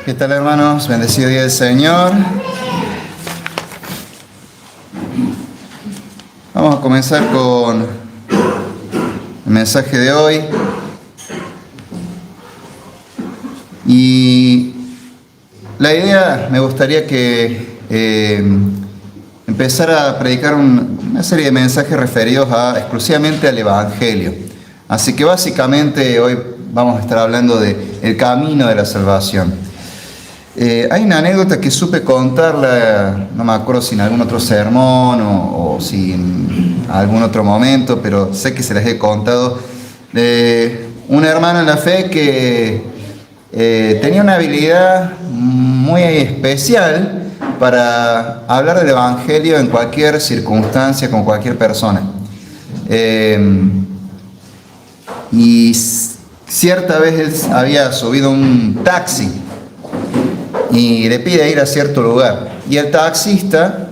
¿Qué tal, hermanos? Bendecido día del Señor. Vamos a comenzar con el mensaje de hoy. Y la idea, me gustaría que empezara a predicar una serie de mensajes referidos exclusivamente al Evangelio. Así que básicamente hoy vamos a estar hablando del camino de la salvación. Hay una anécdota que supe contarla, no me acuerdo si en algún otro sermón o si en algún otro momento, pero sé que se las he contado, de un hermano en la fe que tenía una habilidad muy especial para hablar del Evangelio en cualquier circunstancia, con cualquier persona. Y cierta vez él había subido un taxi y le pide ir a cierto lugar. Y el taxista,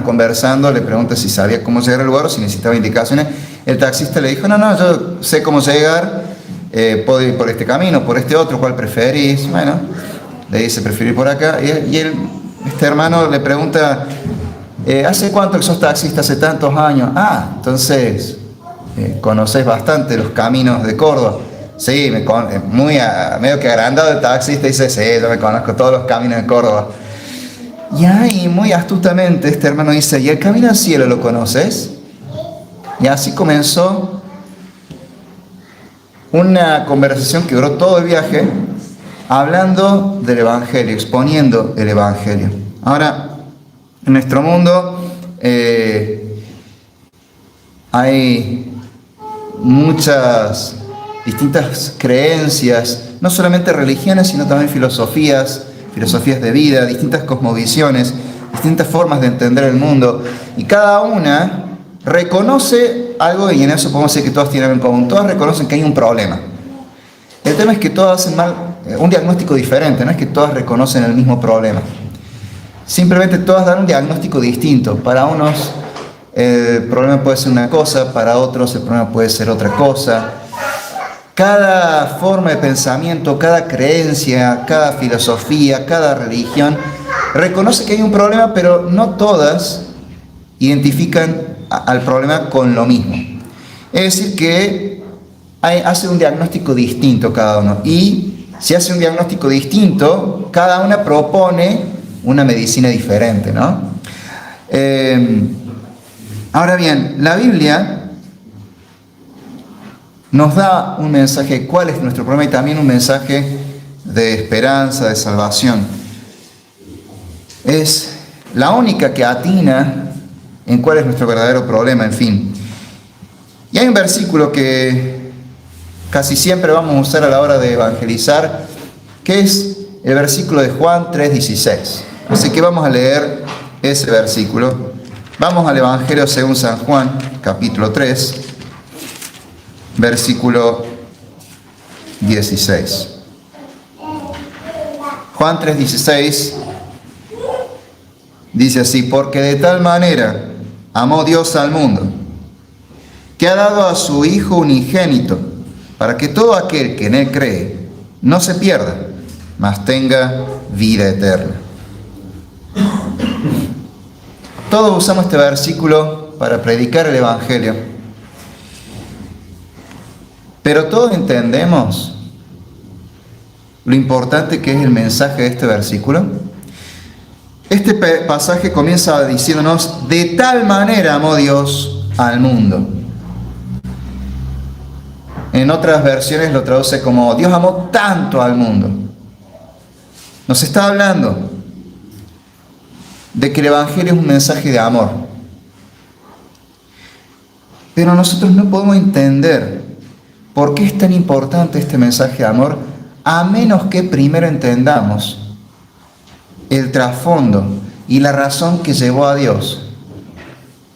conversando, le pregunta si sabía cómo llegar al lugar o si necesitaba indicaciones. El taxista le dijo, no, yo sé cómo llegar, puedo ir por este camino, por este otro, ¿cuál preferís? Bueno, le dice, prefiero ir por acá. Y este hermano le pregunta, ¿hace cuánto que sos taxista? Hace tantos años. Entonces, conocés bastante los caminos de Córdoba. Sí, medio que agrandado el taxista dice, sí, yo me conozco todos los caminos de Córdoba. Y ahí, muy astutamente, este hermano dice, ¿y el camino al cielo lo conoces? Y así comenzó una conversación que duró todo el viaje, hablando del Evangelio, exponiendo el Evangelio. Ahora, en nuestro mundo hay muchas distintas creencias, no solamente religiones, sino también filosofías de vida, distintas cosmovisiones, distintas formas de entender el mundo, y cada una reconoce algo, y en eso podemos decir que todas tienen en común. Todas reconocen que hay un problema. El tema es que todas hacen un diagnóstico diferente, no es que todas reconocen el mismo problema. Simplemente todas dan un diagnóstico distinto. Para unos el problema puede ser una cosa, para otros el problema puede ser otra cosa. Cada forma de pensamiento, cada creencia, cada filosofía, cada religión reconoce que hay un problema, pero no todas identifican al problema con lo mismo. Es decir, que hace un diagnóstico distinto cada uno. Y si hace un diagnóstico distinto, cada una propone una medicina diferente, ¿no? Ahora bien, la Biblia nos da un mensaje de cuál es nuestro problema y también un mensaje de esperanza, de salvación. Es la única que atina en cuál es nuestro verdadero problema, en fin. Y hay un versículo que casi siempre vamos a usar a la hora de evangelizar, que es el versículo de Juan 3:16. Así que vamos a leer ese versículo. Vamos al Evangelio según San Juan, capítulo 3. Versículo 16. Juan 3:16 dice así: porque de tal manera amó Dios al mundo, que ha dado a su Hijo unigénito, para que todo aquel que en Él cree no se pierda, mas tenga vida eterna. Todos usamos este versículo para predicar el Evangelio. Pero todos entendemos lo importante que es el mensaje de este versículo. Este pasaje comienza diciéndonos: de tal manera amó Dios al mundo. En otras versiones lo traduce como: Dios amó tanto al mundo. Nos está hablando de que el Evangelio es un mensaje de amor. Pero nosotros no podemos entender ¿por qué es tan importante este mensaje de amor? A menos que primero entendamos el trasfondo y la razón que llevó a Dios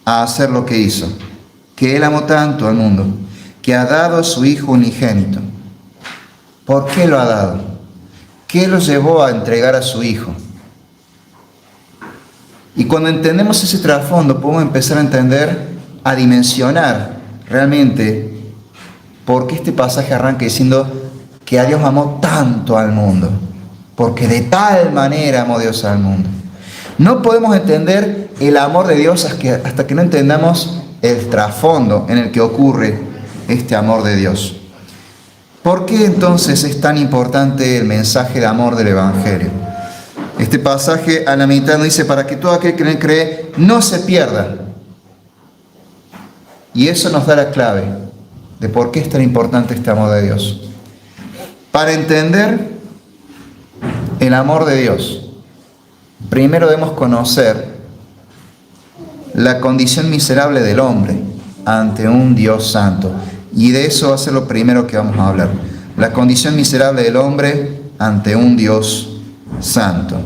a hacer lo que hizo. Que Él amó tanto al mundo, que ha dado a su Hijo unigénito. ¿Por qué lo ha dado? ¿Qué lo llevó a entregar a su Hijo? Y cuando entendemos ese trasfondo, podemos empezar a entender, a dimensionar realmente por qué este pasaje arranca diciendo que a Dios amó tanto al mundo. porque de tal manera amó Dios al mundo. No podemos entender el amor de Dios hasta que no entendamos el trasfondo en el que ocurre este amor de Dios. ¿Por qué entonces es tan importante el mensaje de amor del Evangelio? Este pasaje a la mitad nos dice, para que todo aquel que en él cree no se pierda. Y eso nos da la clave de por qué es tan importante este amor de Dios. Para entender el amor de Dios, primero debemos conocer la condición miserable del hombre ante un Dios santo. Y de eso va a ser lo primero que vamos a hablar. La condición miserable del hombre ante un Dios santo.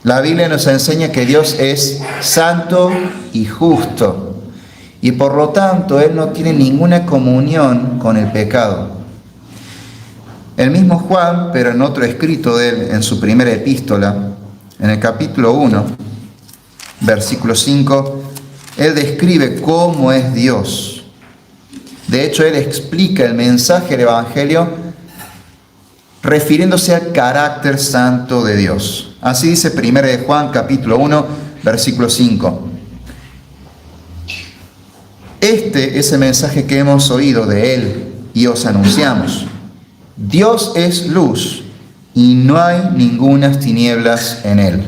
La Biblia nos enseña que Dios es santo y justo. Y por lo tanto, Él no tiene ninguna comunión con el pecado. El mismo Juan, pero en otro escrito de él, en su primera epístola, en el capítulo 1, versículo 5, él describe cómo es Dios. De hecho, él explica el mensaje del Evangelio refiriéndose al carácter santo de Dios. Así dice 1 de Juan, capítulo 1, versículo 5. Este es el mensaje que hemos oído de Él y os anunciamos. Dios es luz y no hay ningunas tinieblas en Él.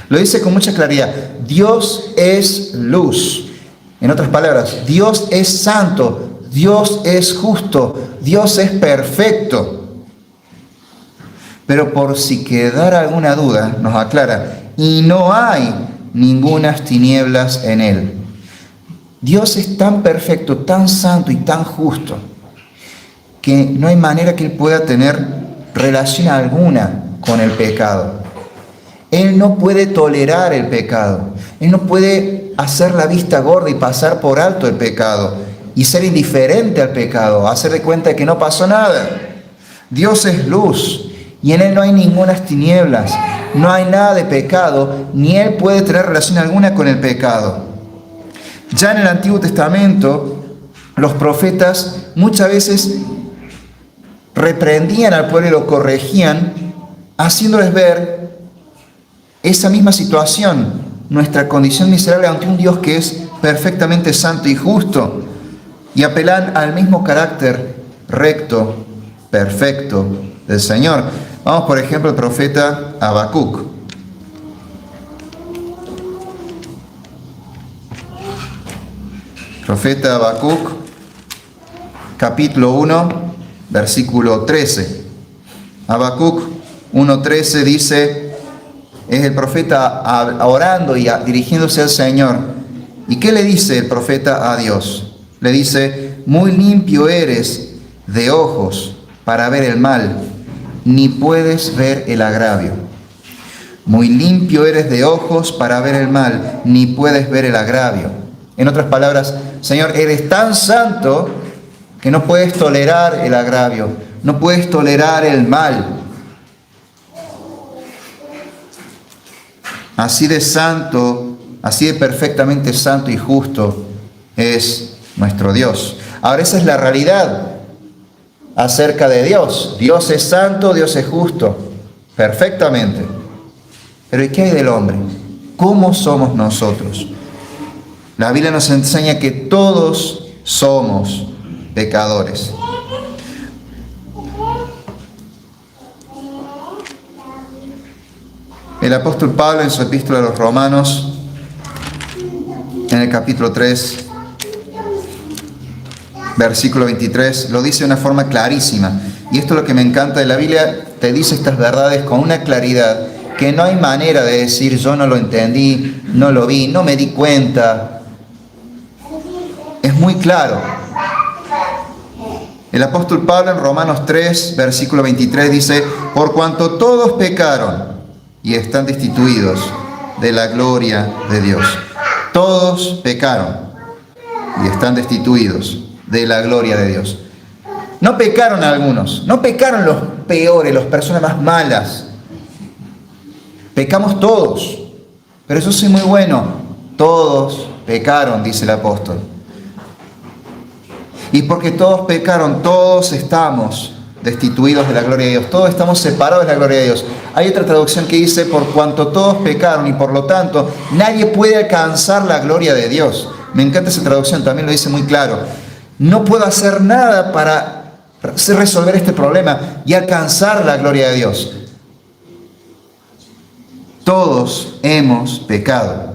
Lo dice con mucha claridad. Dios es luz. En otras palabras, Dios es santo, Dios es justo, Dios es perfecto. Pero por si quedara alguna duda, nos aclara, y no hay ningunas tinieblas en Él. Dios es tan perfecto, tan santo y tan justo, que no hay manera que Él pueda tener relación alguna con el pecado. Él no puede tolerar el pecado. Él no puede hacer la vista gorda y pasar por alto el pecado y ser indiferente al pecado, hacer de cuenta de que no pasó nada. Dios es luz y en Él no hay ninguna tinieblas, no hay nada de pecado, ni Él puede tener relación alguna con el pecado. Ya en el Antiguo Testamento, los profetas muchas veces reprendían al pueblo y lo corregían, haciéndoles ver esa misma situación, nuestra condición miserable ante un Dios que es perfectamente santo y justo, y apelan al mismo carácter recto, perfecto del Señor. Vamos, por ejemplo, al profeta Habacuc. Profeta Habacuc, capítulo 1, versículo 13. Habacuc 1:13 dice, es el profeta orando y dirigiéndose al Señor. ¿Y qué le dice el profeta a Dios? Le dice, muy limpio eres de ojos para ver el mal, ni puedes ver el agravio. Muy limpio eres de ojos para ver el mal, ni puedes ver el agravio. En otras palabras, Señor, eres tan santo que no puedes tolerar el agravio, no puedes tolerar el mal. Así de santo, así de perfectamente santo y justo es nuestro Dios. Ahora, esa es la realidad acerca de Dios. Dios es santo, Dios es justo, perfectamente. Pero ¿y qué hay del hombre? ¿Cómo somos nosotros? La Biblia nos enseña que todos somos pecadores. El apóstol Pablo en su epístola a los Romanos, en el capítulo 3, versículo 23, lo dice de una forma clarísima. Y esto es lo que me encanta de la Biblia, te dice estas verdades con una claridad que no hay manera de decir yo no lo entendí, no lo vi, no me di cuenta. Es muy claro. El apóstol Pablo en Romanos 3, versículo 23 dice, por cuanto todos pecaron y están destituidos de la gloria de Dios. Todos pecaron y están destituidos de la gloria de Dios. No pecaron algunos, no pecaron los peores, las personas más malas. Pecamos todos, pero eso sí muy bueno. Todos pecaron, dice el apóstol. Y porque todos pecaron, todos estamos destituidos de la gloria de Dios. Todos estamos separados de la gloria de Dios. Hay otra traducción que dice, por cuanto todos pecaron y por lo tanto nadie puede alcanzar la gloria de Dios. Me encanta esa traducción, también lo dice muy claro. No puedo hacer nada para resolver este problema y alcanzar la gloria de Dios. Todos hemos pecado.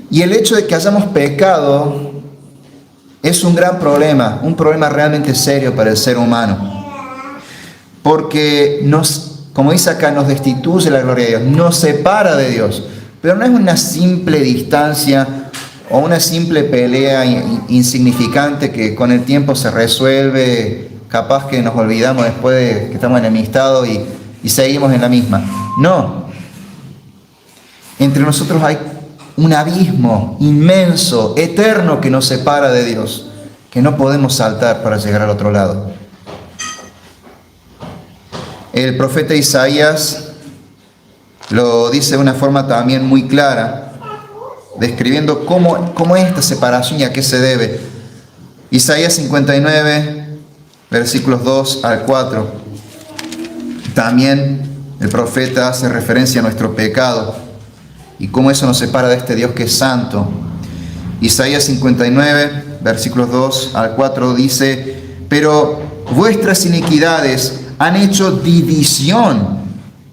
Y el hecho de que hayamos pecado es un gran problema, un problema realmente serio para el ser humano. Porque como dice acá, nos destituye la gloria de Dios, nos separa de Dios. Pero no es una simple distancia o una simple pelea insignificante que con el tiempo se resuelve, capaz que nos olvidamos después de que estamos enemistados y seguimos en la misma. No. Entre nosotros hay un abismo inmenso, eterno, que nos separa de Dios, que no podemos saltar para llegar al otro lado. El profeta Isaías lo dice de una forma también muy clara, describiendo cómo es esta separación y a qué se debe. Isaías 59, versículos 2 al 4. También el profeta hace referencia a nuestro pecado y cómo eso nos separa de este Dios que es santo. Isaías 59, versículos 2 al 4 dice, pero vuestras iniquidades han hecho división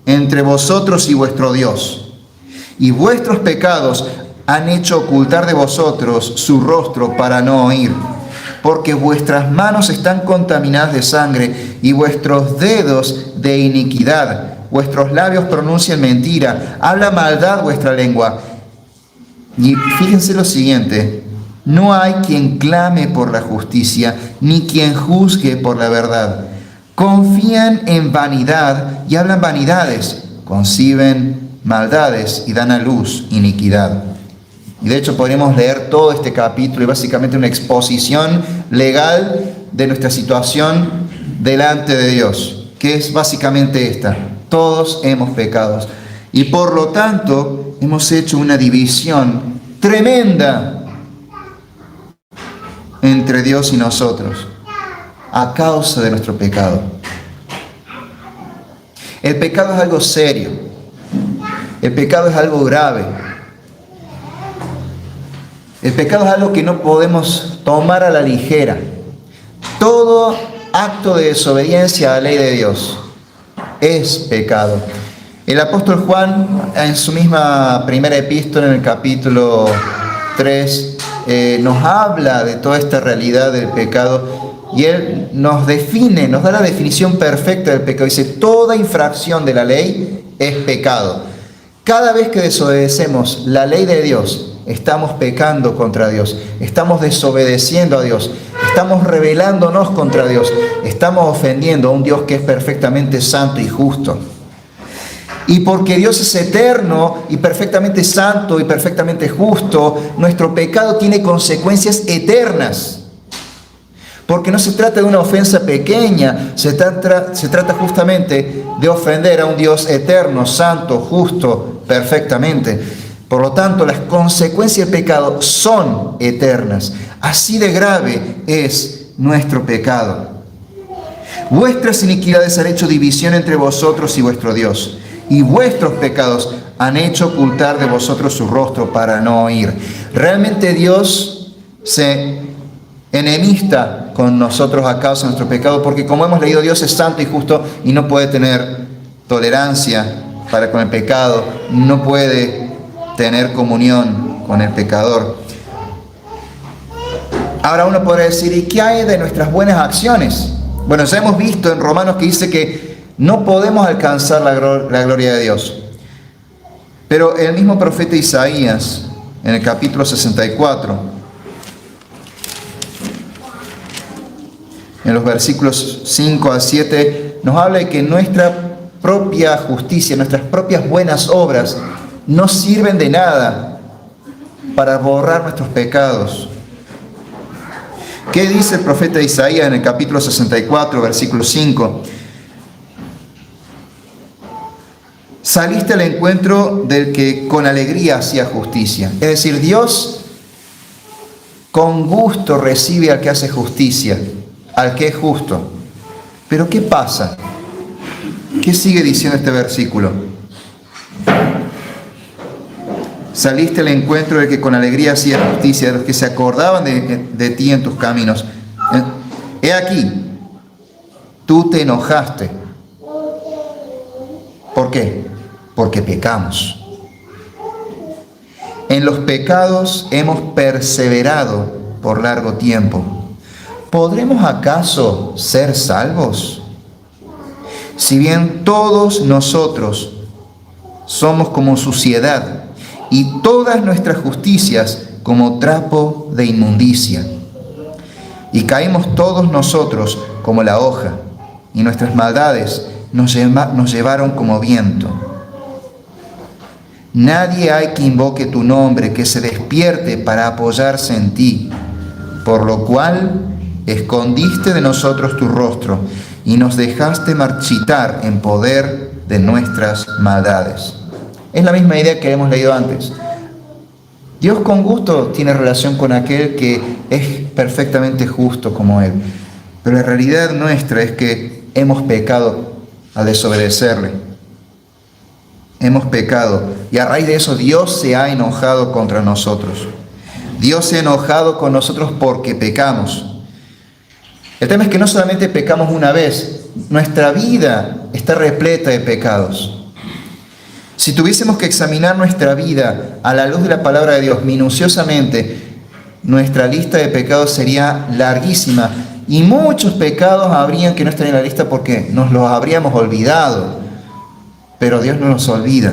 entre vosotros y vuestro Dios, y vuestros pecados han hecho ocultar de vosotros su rostro para no oír, porque vuestras manos están contaminadas de sangre y vuestros dedos de iniquidad. Vuestros labios pronuncian mentira, habla maldad vuestra lengua. Y fíjense lo siguiente, no hay quien clame por la justicia, ni quien juzgue por la verdad. Confían en vanidad y hablan vanidades, conciben maldades y dan a luz iniquidad. Y de hecho podríamos leer todo este capítulo y básicamente una exposición legal de nuestra situación delante de Dios, que es básicamente esta: todos hemos pecado y por lo tanto hemos hecho una división tremenda entre Dios y nosotros a causa de nuestro pecado. El pecado es algo serio, el pecado es algo grave. El pecado es algo que no podemos tomar a la ligera. Todo acto de desobediencia a la ley de Dios es pecado. El apóstol Juan, en su misma primera epístola, en el capítulo 3, nos habla de toda esta realidad del pecado y él nos da la definición perfecta del pecado. Dice, toda infracción de la ley es pecado. Cada vez que desobedecemos la ley de Dios, estamos pecando contra Dios, estamos desobedeciendo a Dios, estamos rebelándonos contra Dios, estamos ofendiendo a un Dios que es perfectamente santo y justo. Y porque Dios es eterno y perfectamente santo y perfectamente justo, nuestro pecado tiene consecuencias eternas. Porque no se trata de una ofensa pequeña, se trata justamente de ofender a un Dios eterno, santo, justo, perfectamente. Por lo tanto, las consecuencias del pecado son eternas. Así de grave es nuestro pecado. Vuestras iniquidades han hecho división entre vosotros y vuestro Dios, y vuestros pecados han hecho ocultar de vosotros su rostro para no oír. Realmente Dios se enemista con nosotros a causa de nuestro pecado, porque como hemos leído, Dios es santo y justo y no puede tener tolerancia para con el pecado, no puede tener comunión con el pecador. Ahora uno podrá decir, ¿y qué hay de nuestras buenas acciones? Bueno, ya hemos visto en Romanos que dice que no podemos alcanzar la gloria de Dios. Pero el mismo profeta Isaías, en el capítulo 64, en los versículos 5 al 7, nos habla de que nuestra propia justicia, nuestras propias buenas obras, no sirven de nada para borrar nuestros pecados. ¿Qué dice el profeta Isaías en el capítulo 64, versículo 5? Saliste al encuentro del que con alegría hacía justicia. Es decir, Dios con gusto recibe al que hace justicia, al que es justo. Pero ¿qué pasa? ¿Qué sigue diciendo este versículo? Saliste al encuentro del que con alegría hacía justicia, de los que se acordaban de ti en tus caminos. He aquí, tú te enojaste. ¿Por qué? Porque pecamos. En los pecados hemos perseverado por largo tiempo. ¿Podremos acaso ser salvos? Si bien todos nosotros somos como suciedad y todas nuestras justicias como trapo de inmundicia, y caímos todos nosotros como la hoja, y nuestras maldades nos llevaron como viento. Nadie hay que invoque tu nombre, que se despierte para apoyarse en ti, por lo cual escondiste de nosotros tu rostro y nos dejaste marchitar en poder de nuestras maldades. Es la misma idea que hemos leído antes. Dios con gusto tiene relación con aquel que es perfectamente justo como Él. Pero la realidad nuestra es que hemos pecado al desobedecerle. Hemos pecado y a raíz de eso Dios se ha enojado contra nosotros. Dios se ha enojado con nosotros porque pecamos. El tema es que no solamente pecamos una vez, nuestra vida está repleta de pecados. Si tuviésemos que examinar nuestra vida a la luz de la palabra de Dios minuciosamente, nuestra lista de pecados sería larguísima y muchos pecados habrían que no están en la lista porque nos los habríamos olvidado. Pero Dios no nos olvida.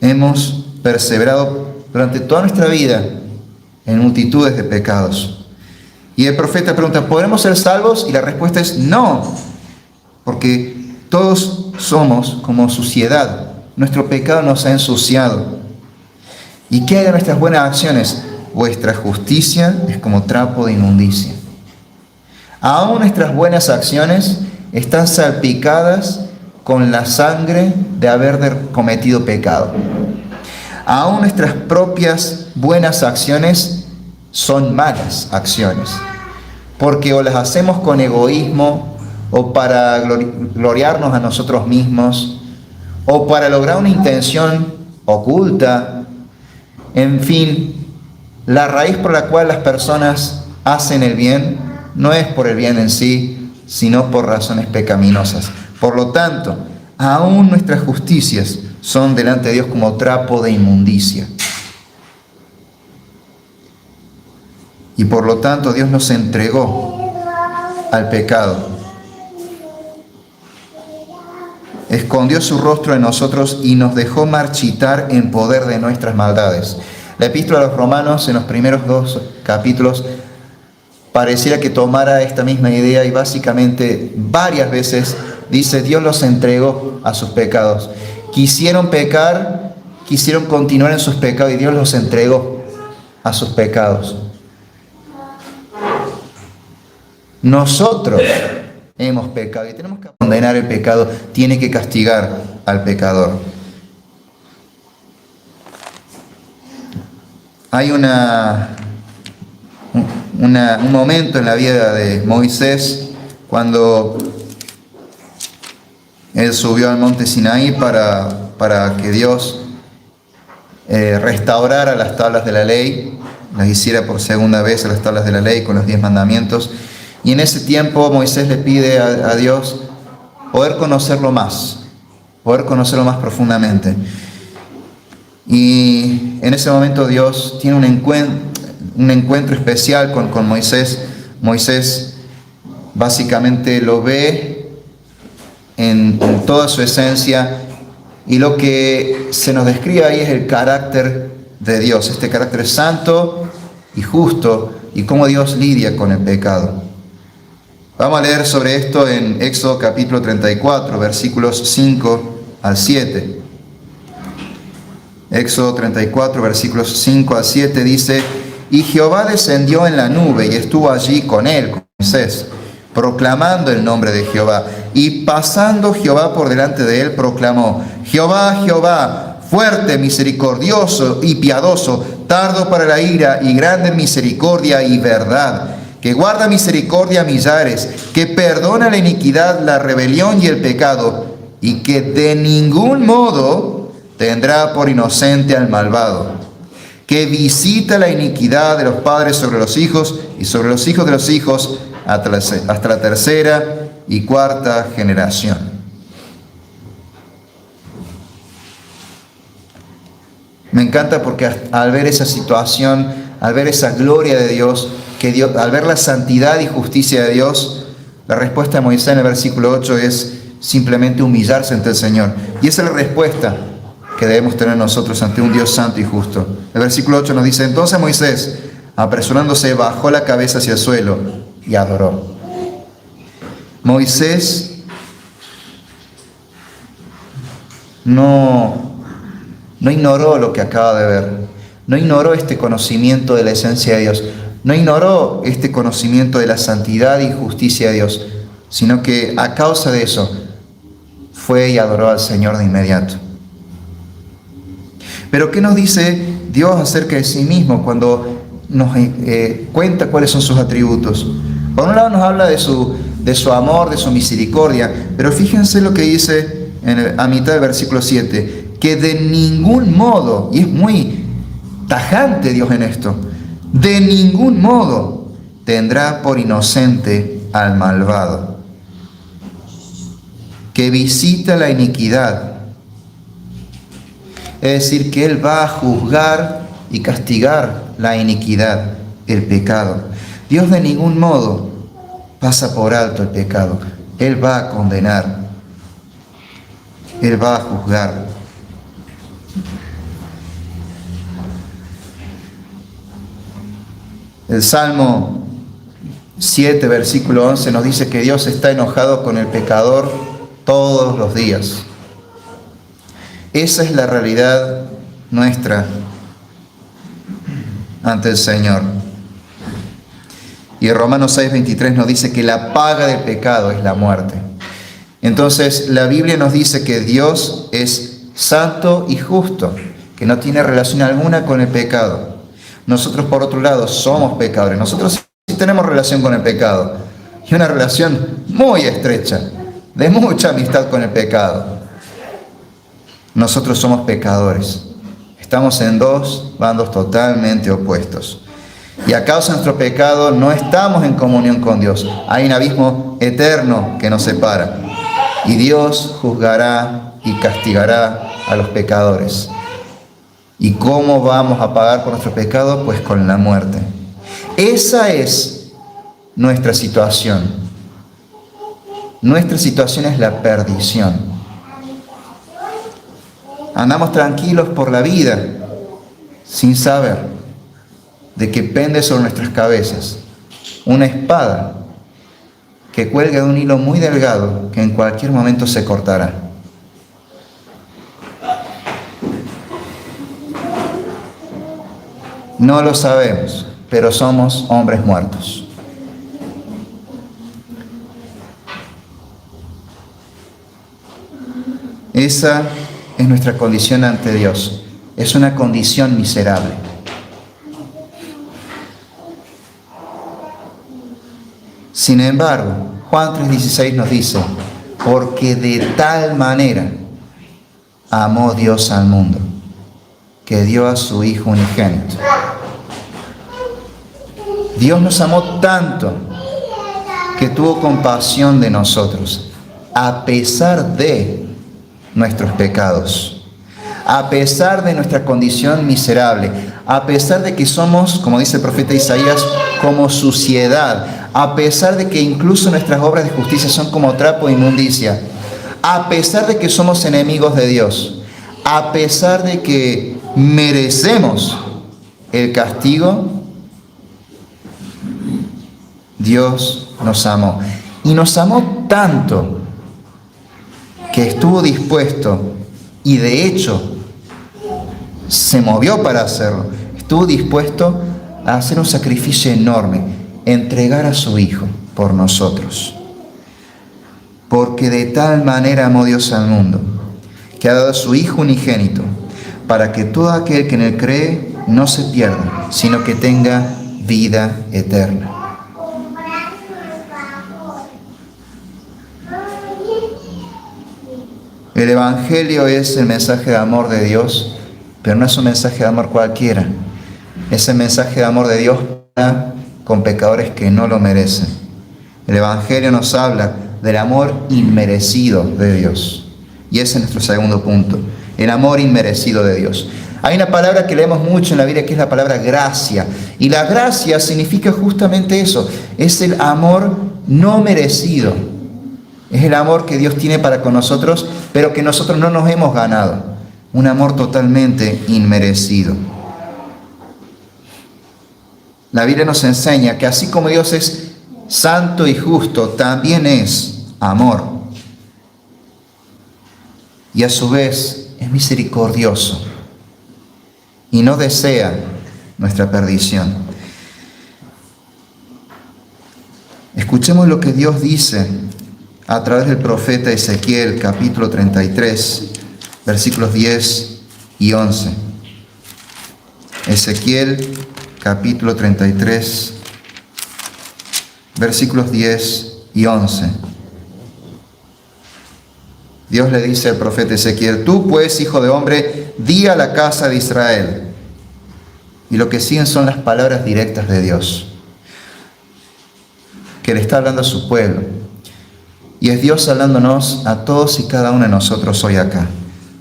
Hemos perseverado durante toda nuestra vida en multitudes de pecados. Y el profeta pregunta, ¿podremos ser salvos? Y la respuesta es no, porque todos somos como suciedad. Nuestro pecado nos ha ensuciado. ¿Y qué hay de nuestras buenas acciones? Vuestra justicia es como trapo de inmundicia. Aún nuestras buenas acciones están salpicadas con la sangre de haber cometido pecado. Aún nuestras propias buenas acciones son malas acciones, porque o las hacemos con egoísmo, o para gloriarnos a nosotros mismos, o para lograr una intención oculta. En fin, la raíz por la cual las personas hacen el bien no es por el bien en sí, sino por razones pecaminosas. Por lo tanto, aún nuestras justicias son delante de Dios como trapo de inmundicia. Y por lo tanto Dios nos entregó al pecado. Escondió su rostro en nosotros y nos dejó marchitar en poder de nuestras maldades. La epístola a los Romanos, en los primeros 2 capítulos, pareciera que tomara esta misma idea y básicamente varias veces dice, Dios los entregó a sus pecados. Quisieron pecar, quisieron continuar en sus pecados y Dios los entregó a sus pecados. Nosotros hemos pecado y tenemos que condenar el pecado, tiene que castigar al pecador. Hay un momento en la vida de Moisés cuando él subió al monte Sinaí para que Dios restaurara las tablas de la ley, las hiciera por segunda vez a las tablas de la ley con los 10 mandamientos. Y en ese tiempo Moisés le pide a Dios poder conocerlo más profundamente. Y en ese momento Dios tiene un encuentro especial con Moisés. Moisés básicamente lo ve en toda su esencia y lo que se nos describe ahí es el carácter de Dios, este carácter santo y justo y cómo Dios lidia con el pecado. Vamos a leer sobre esto en Éxodo capítulo 34, versículos 5 al 7. Éxodo 34, versículos 5 al 7 dice, y Jehová descendió en la nube y estuvo allí con él, con Moisés, proclamando el nombre de Jehová. Y pasando Jehová por delante de él, proclamó, Jehová, Jehová, fuerte, misericordioso y piadoso, tardo para la ira y grande en misericordia y verdad, que guarda misericordia a millares, que perdona la iniquidad, la rebelión y el pecado, y que de ningún modo tendrá por inocente al malvado, que visita la iniquidad de los padres sobre los hijos y sobre los hijos de los hijos hasta la tercera y cuarta generación. Me encanta porque al ver esa situación, al ver esa gloria de Dios, al ver la santidad y justicia de Dios, la respuesta de Moisés en el versículo 8 es simplemente humillarse ante el Señor. Y esa es la respuesta que debemos tener nosotros ante un Dios santo y justo. El versículo 8 nos dice: entonces Moisés, apresurándose, bajó la cabeza hacia el suelo y adoró. Moisés no ignoró lo que acaba de ver, no ignoró este conocimiento de la esencia de Dios, no ignoró este conocimiento de la santidad y justicia de Dios, sino que a causa de eso fue y adoró al Señor de inmediato. Pero ¿qué nos dice Dios acerca de sí mismo cuando nos cuenta cuáles son sus atributos? Por un lado nos habla de su amor, de su misericordia, pero fíjense lo que dice a mitad del versículo 7, que de ningún modo, y es muy tajante Dios en esto, de ningún modo tendrá por inocente al malvado, que visita la iniquidad. Es decir, que Él va a juzgar y castigar la iniquidad, el pecado. Dios de ningún modo pasa por alto el pecado. Él va a condenar. Él va a juzgar. El Salmo 7, versículo 11 nos dice que Dios está enojado con el pecador todos los días. Esa es la realidad nuestra ante el Señor. Y Romanos 6, 23 nos dice que la paga del pecado es la muerte. Entonces la Biblia nos dice que Dios es santo y justo, que no tiene relación alguna con el pecado. Nosotros, por otro lado, somos pecadores. Nosotros sí tenemos relación con el pecado, y una relación muy estrecha, de mucha amistad con el pecado. Nosotros somos pecadores. Estamos en dos bandos totalmente opuestos. Y a causa de nuestro pecado no estamos en comunión con Dios. Hay un abismo eterno que nos separa. Y Dios juzgará y castigará a los pecadores. ¿Y cómo vamos a pagar por nuestro pecado? Pues con la muerte. Esa es nuestra situación. Nuestra situación es la perdición. Andamos tranquilos por la vida sin saber de que pende sobre nuestras cabezas una espada que cuelga de un hilo muy delgado que en cualquier momento se cortará. No lo sabemos, pero somos hombres muertos. Esa es nuestra condición ante Dios. Es una condición miserable. Sin embargo, Juan 3:16 nos dice: porque de tal manera amó Dios al mundo, que dio a su Hijo unigénito. Dios nos amó tanto que tuvo compasión de nosotros, a pesar de nuestros pecados, a pesar de nuestra condición miserable, a pesar de que somos, como dice el profeta Isaías, como suciedad, a pesar de que incluso nuestras obras de justicia son como trapo de inmundicia, a pesar de que somos enemigos de Dios, a pesar de que merecemos el castigo, Dios nos amó. Y nos amó tanto que estuvo dispuesto, y de hecho se movió para hacerlo, estuvo dispuesto a hacer un sacrificio enorme, entregar a su Hijo por nosotros. Porque de tal manera amó Dios al mundo, que ha dado a su Hijo unigénito, para que todo aquel que en él cree no se pierda, sino que tenga vida eterna. El Evangelio es el mensaje de amor de Dios, pero no es un mensaje de amor cualquiera. Es el mensaje de amor de Dios para con pecadores que no lo merecen. El Evangelio nos habla del amor inmerecido de Dios. Y ese es nuestro segundo punto, el amor inmerecido de Dios. Hay una palabra que leemos mucho en la Biblia que es la palabra gracia. Y la gracia significa justamente eso, es el amor no merecido. Es el amor que Dios tiene para con nosotros, pero que nosotros no nos hemos ganado. Un amor totalmente inmerecido. La Biblia nos enseña que así como Dios es santo y justo, también es amor. Y a su vez es misericordioso. Y no desea nuestra perdición. Escuchemos lo que Dios dice a través del profeta Ezequiel, capítulo 33, versículos 10 y 11. Ezequiel, capítulo 33, versículos 10 y 11. Dios le dice al profeta Ezequiel: tú pues, hijo de hombre, di a la casa de Israel. Y lo que siguen son las palabras directas de Dios, que le está hablando a su pueblo. Y es Dios hablándonos a todos y cada uno de nosotros hoy acá.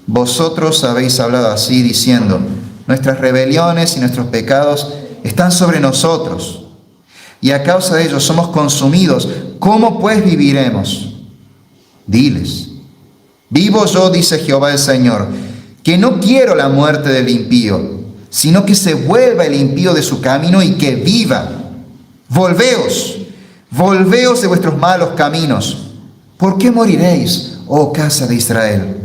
Vosotros habéis hablado así, diciendo: nuestras rebeliones y nuestros pecados están sobre nosotros, y a causa de ellos somos consumidos. ¿Cómo pues viviremos? Diles: vivo yo, dice Jehová el Señor, que no quiero la muerte del impío, sino que se vuelva el impío de su camino y que viva. Volveos de vuestros malos caminos. ¿Por qué moriréis, oh casa de Israel?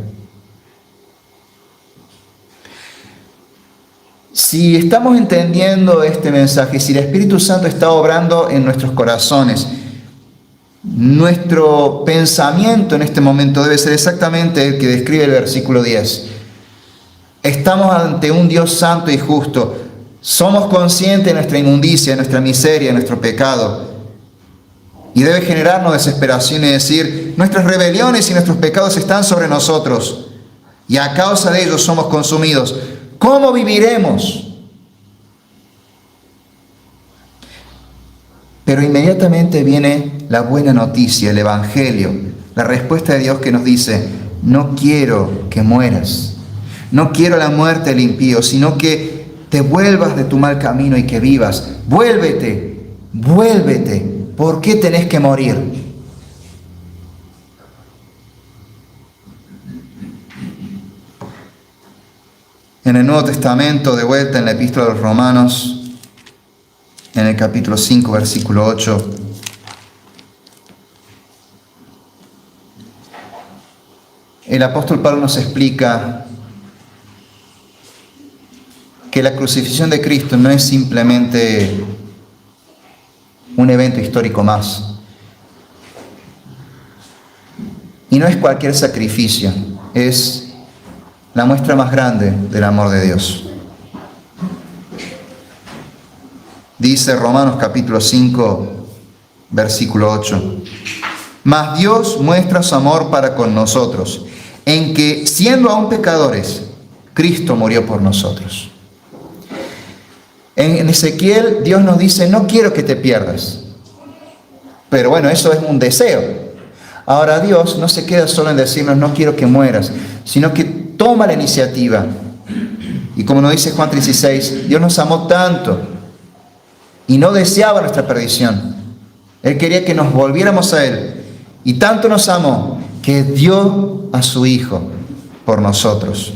Si estamos entendiendo este mensaje, si el Espíritu Santo está obrando en nuestros corazones, nuestro pensamiento en este momento debe ser exactamente el que describe el versículo 10. Estamos ante un Dios santo y justo. Somos conscientes de nuestra inmundicia, de nuestra miseria, de nuestro pecado. Y debe generarnos desesperación y decir: nuestras rebeliones y nuestros pecados están sobre nosotros, y a causa de ellos somos consumidos. ¿Cómo viviremos? Pero inmediatamente viene la buena noticia, el Evangelio, la respuesta de Dios que nos dice: no quiero que mueras, no quiero la muerte del impío, sino que te vuelvas de tu mal camino y que vivas. Vuélvete. ¿Por qué tenés que morir? En el Nuevo Testamento, de vuelta en la Epístola de los Romanos, en el capítulo 5, versículo 8, el apóstol Pablo nos explica que la crucifixión de Cristo no es simplemente un evento histórico más. Y no es cualquier sacrificio, es la muestra más grande del amor de Dios. Dice Romanos capítulo 5, versículo 8. Mas Dios muestra su amor para con nosotros, en que, siendo aún pecadores, Cristo murió por nosotros. En Ezequiel, Dios nos dice: no quiero que te pierdas. Pero bueno, eso es un deseo. Ahora Dios no se queda solo en decirnos: no quiero que mueras, sino que toma la iniciativa. Y como nos dice Juan 3:16, Dios nos amó tanto y no deseaba nuestra perdición. Él quería que nos volviéramos a Él. Y tanto nos amó que dio a su Hijo por nosotros.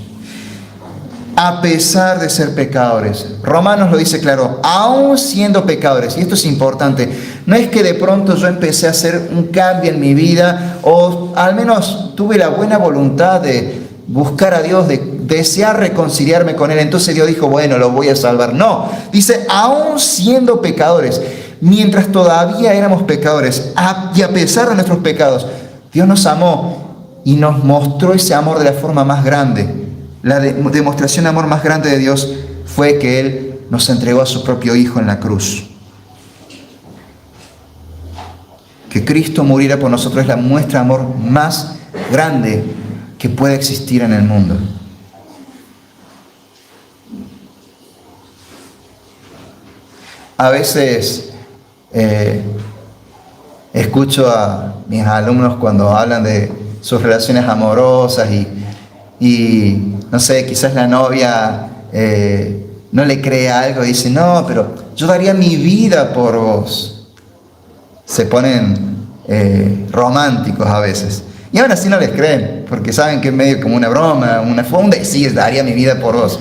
A pesar de ser pecadores. Romanos lo dice claro: aún siendo pecadores. Y esto es importante. No es que de pronto yo empecé a hacer un cambio en mi vida, o al menos tuve la buena voluntad de buscar a Dios, de desear reconciliarme con Él. Entonces Dios dijo: bueno, lo voy a salvar. No, dice: aún siendo pecadores, mientras todavía éramos pecadores, y a pesar de nuestros pecados, Dios nos amó y nos mostró ese amor de la forma más grande. La demostración de amor más grande de Dios fue que Él nos entregó a su propio Hijo en la cruz. Que Cristo muriera por nosotros es la muestra de amor más grande que puede existir en el mundo. A veces escucho a mis alumnos cuando hablan de sus relaciones amorosas y no sé, quizás la novia no le cree algo y dice, no, pero yo daría mi vida por vos. Se ponen románticos a veces. Y aún así no les creen, porque saben que es medio como una broma, fue un decir, daría mi vida por vos.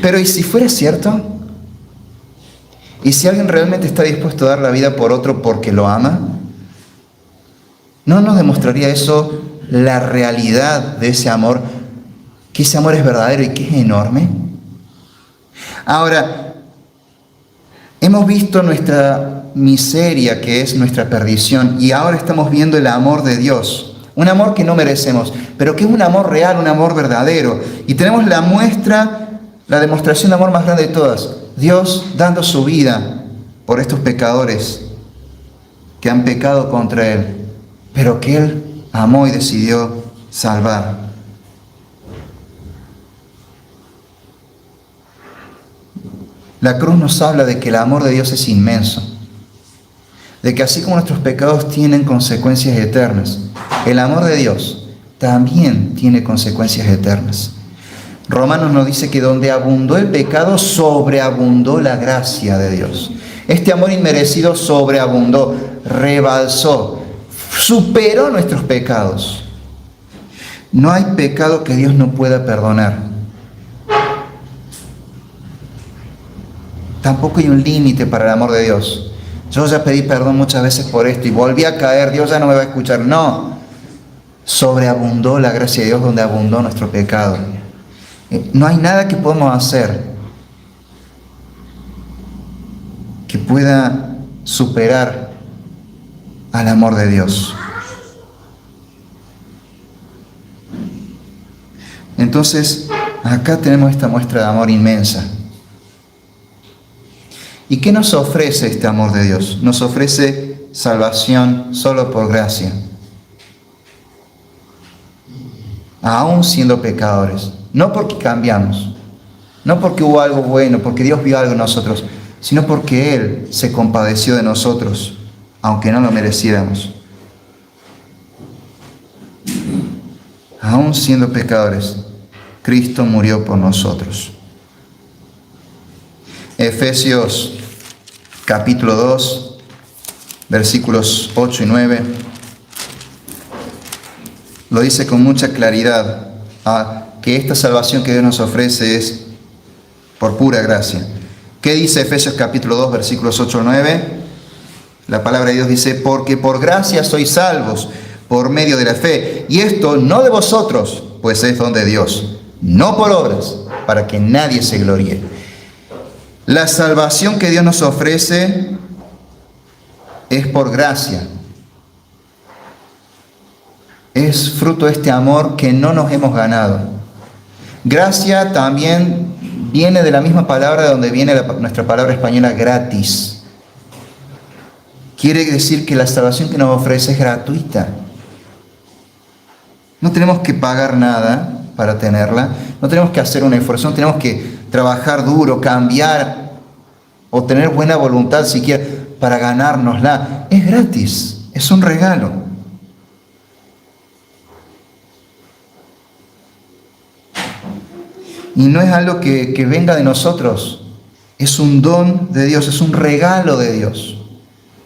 Pero ¿y si fuera cierto? ¿Y si alguien realmente está dispuesto a dar la vida por otro porque lo ama? ¿No nos demostraría eso la realidad de ese amor? Que ese amor es verdadero y que es enorme. Ahora, hemos visto nuestra miseria, que es nuestra perdición, y ahora estamos viendo el amor de Dios. Un amor que no merecemos, pero que es un amor real, un amor verdadero. Y tenemos la muestra, la demostración de amor más grande de todas. Dios dando su vida por estos pecadores que han pecado contra Él, pero que Él amó y decidió salvar. La cruz nos habla de que el amor de Dios es inmenso, de que así como nuestros pecados tienen consecuencias eternas, el amor de Dios también tiene consecuencias eternas. Romanos nos dice que donde abundó el pecado, sobreabundó la gracia de Dios. Este amor inmerecido sobreabundó, rebalsó, superó nuestros pecados. No hay pecado que Dios no pueda perdonar. Tampoco hay un límite para el amor de Dios. Yo ya pedí perdón muchas veces por esto y volví a caer, Dios ya no me va a escuchar. No, sobreabundó la gracia de Dios donde abundó nuestro pecado. No hay nada que podamos hacer que pueda superar al amor de Dios. Entonces, acá tenemos esta muestra de amor inmensa. ¿Y qué nos ofrece este amor de Dios? Nos ofrece salvación solo por gracia, aún siendo pecadores. No porque cambiamos, no porque hubo algo bueno, porque Dios vio algo en nosotros, sino porque Él se compadeció de nosotros, aunque no lo mereciéramos. Aún siendo pecadores, Cristo murió por nosotros. Efesios capítulo 2, versículos 8 y 9, lo dice con mucha claridad, que esta salvación que Dios nos ofrece es por pura gracia. ¿Qué dice Efesios capítulo 2, versículos 8 y 9? La palabra de Dios dice, porque por gracia sois salvos por medio de la fe, y esto no de vosotros, pues es don de Dios, no por obras, para que nadie se gloríe. La salvación que Dios nos ofrece es por gracia. Es fruto de este amor que no nos hemos ganado. Gracia también viene de la misma palabra de donde viene nuestra palabra española gratis. Quiere decir que la salvación que nos ofrece es gratuita. No tenemos que pagar nada para tenerla, no tenemos que hacer un esfuerzo, no tenemos que trabajar duro, cambiar o tener buena voluntad siquiera para ganárnosla. Es gratis, es un regalo. Y no es algo que venga de nosotros, es un don de Dios, es un regalo de Dios.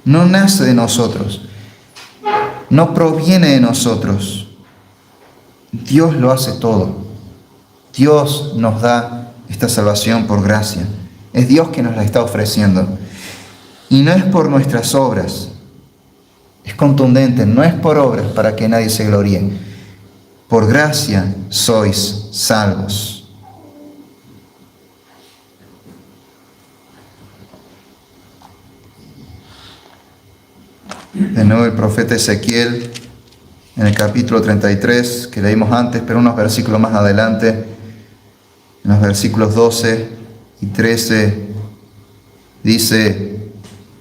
No nace de nosotros, no proviene de nosotros. Dios lo hace todo. Dios nos da esta salvación por gracia. Es Dios que nos la está ofreciendo. Y no es por nuestras obras. Es contundente, no es por obras para que nadie se gloríe. Por gracia sois salvos. De nuevo el profeta Ezequiel, en el capítulo 33, que leímos antes, pero unos versículos más adelante, en los versículos 12 y 13, dice: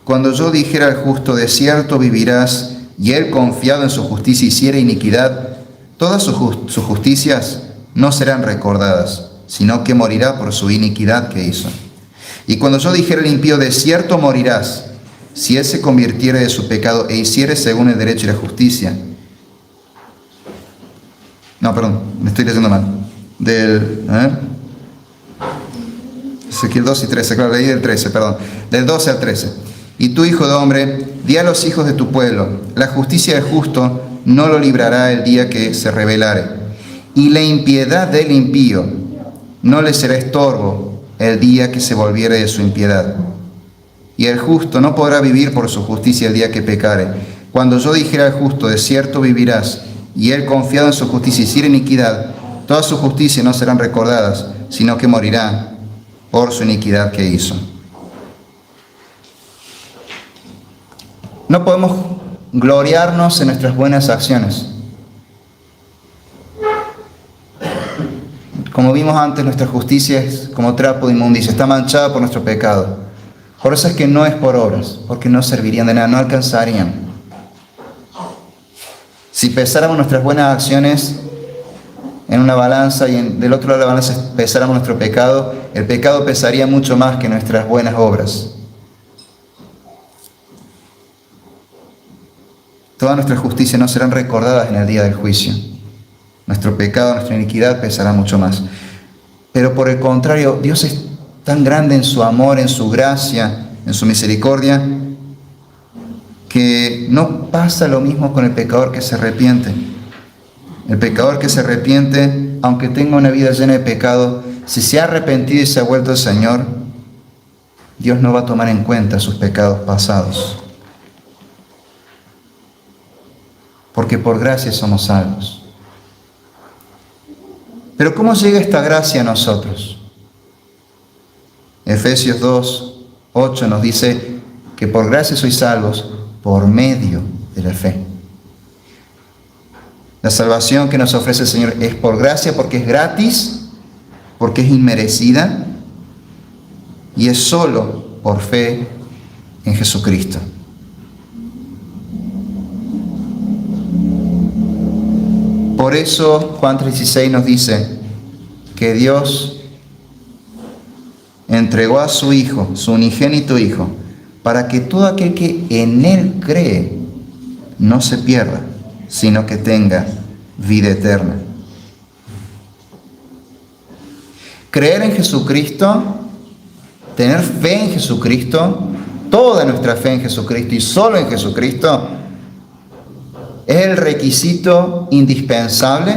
cuando yo dijera al justo, de cierto vivirás, y él confiado en su justicia hiciera iniquidad, todas sus justicias no serán recordadas, sino que morirá por su iniquidad que hizo. Y cuando yo dijera al impío, de cierto morirás, si él se convirtiere de su pecado e hiciere según el derecho y la justicia. No, perdón, me estoy leyendo mal. Ezequiel 2 y 13, claro, leí del 13, perdón. Del 12 al 13. Y tú, hijo de hombre, di a los hijos de tu pueblo: la justicia del justo no lo librará el día que se rebelare, y la impiedad del impío no le será estorbo el día que se volviere de su impiedad. Y el justo no podrá vivir por su justicia el día que pecare. Cuando yo dijera al justo, de cierto vivirás, y él confiado en su justicia hiciera iniquidad, todas sus justicias no serán recordadas, sino que morirá por su iniquidad que hizo. No podemos gloriarnos en nuestras buenas acciones. Como vimos antes, nuestra justicia es como trapo de inmundicia, está manchada por nuestro pecado. Por eso es que no es por obras, porque no servirían de nada, no alcanzarían. Si pesáramos nuestras buenas acciones en una balanza y del otro lado de la balanza pesáramos nuestro pecado, el pecado pesaría mucho más que nuestras buenas obras. Todas nuestras justicias no serán recordadas en el día del juicio. Nuestro pecado, nuestra iniquidad pesará mucho más. Pero por el contrario, Dios es tan grande en su amor, en su gracia, en su misericordia, que no pasa lo mismo con el pecador que se arrepiente. El pecador que se arrepiente, aunque tenga una vida llena de pecado, si se ha arrepentido y se ha vuelto al Señor, Dios no va a tomar en cuenta sus pecados pasados. Porque por gracia somos salvos. Pero ¿cómo llega esta gracia a nosotros? Efesios 2, 8 nos dice que por gracia sois salvos por medio de la fe. La salvación que nos ofrece el Señor es por gracia, porque es gratis, porque es inmerecida, y es solo por fe en Jesucristo. Por eso Juan 3:16 nos dice que Dios entregó a su Hijo, su unigénito Hijo, para que todo aquel que en Él cree no se pierda, sino que tenga vida eterna. Creer en Jesucristo, tener fe en Jesucristo, toda nuestra fe en Jesucristo y solo en Jesucristo, es el requisito indispensable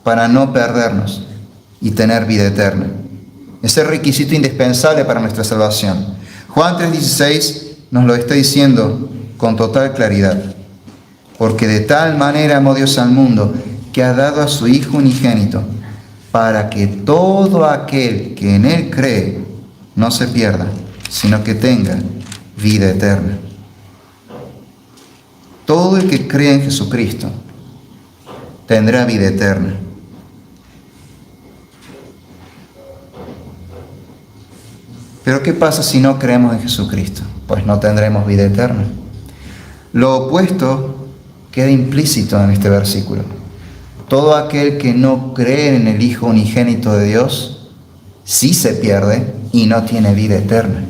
para no perdernos y tener vida eterna. Es el requisito indispensable para nuestra salvación. Juan 3:16 nos lo está diciendo con total claridad. Porque de tal manera amó Dios al mundo, que ha dado a su Hijo unigénito, para que todo aquel que en Él cree no se pierda, sino que tenga vida eterna. Todo el que cree en Jesucristo tendrá vida eterna. Pero ¿qué pasa si no creemos en Jesucristo? Pues no tendremos vida eterna. Lo opuesto queda implícito en este versículo. Todo aquel que no cree en el Hijo unigénito de Dios, sí se pierde y no tiene vida eterna.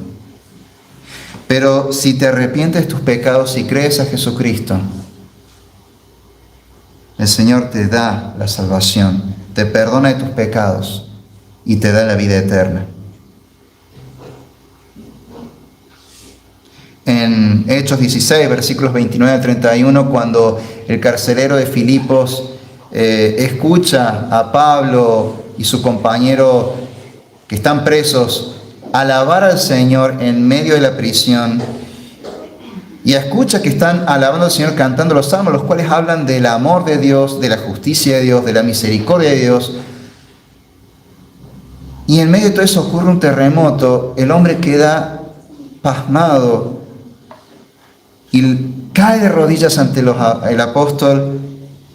Pero si te arrepientes de tus pecados y crees a Jesucristo, el Señor te da la salvación, te perdona de tus pecados y te da la vida eterna. En Hechos 16, versículos 29 al 31, cuando el carcelero de Filipos escucha a Pablo y su compañero que están presos alabar al Señor en medio de la prisión, y escucha que están alabando al Señor cantando los salmos, los cuales hablan del amor de Dios, de la justicia de Dios, de la misericordia de Dios. Y en medio de todo eso ocurre un terremoto, el hombre queda pasmado y cae de rodillas ante el apóstol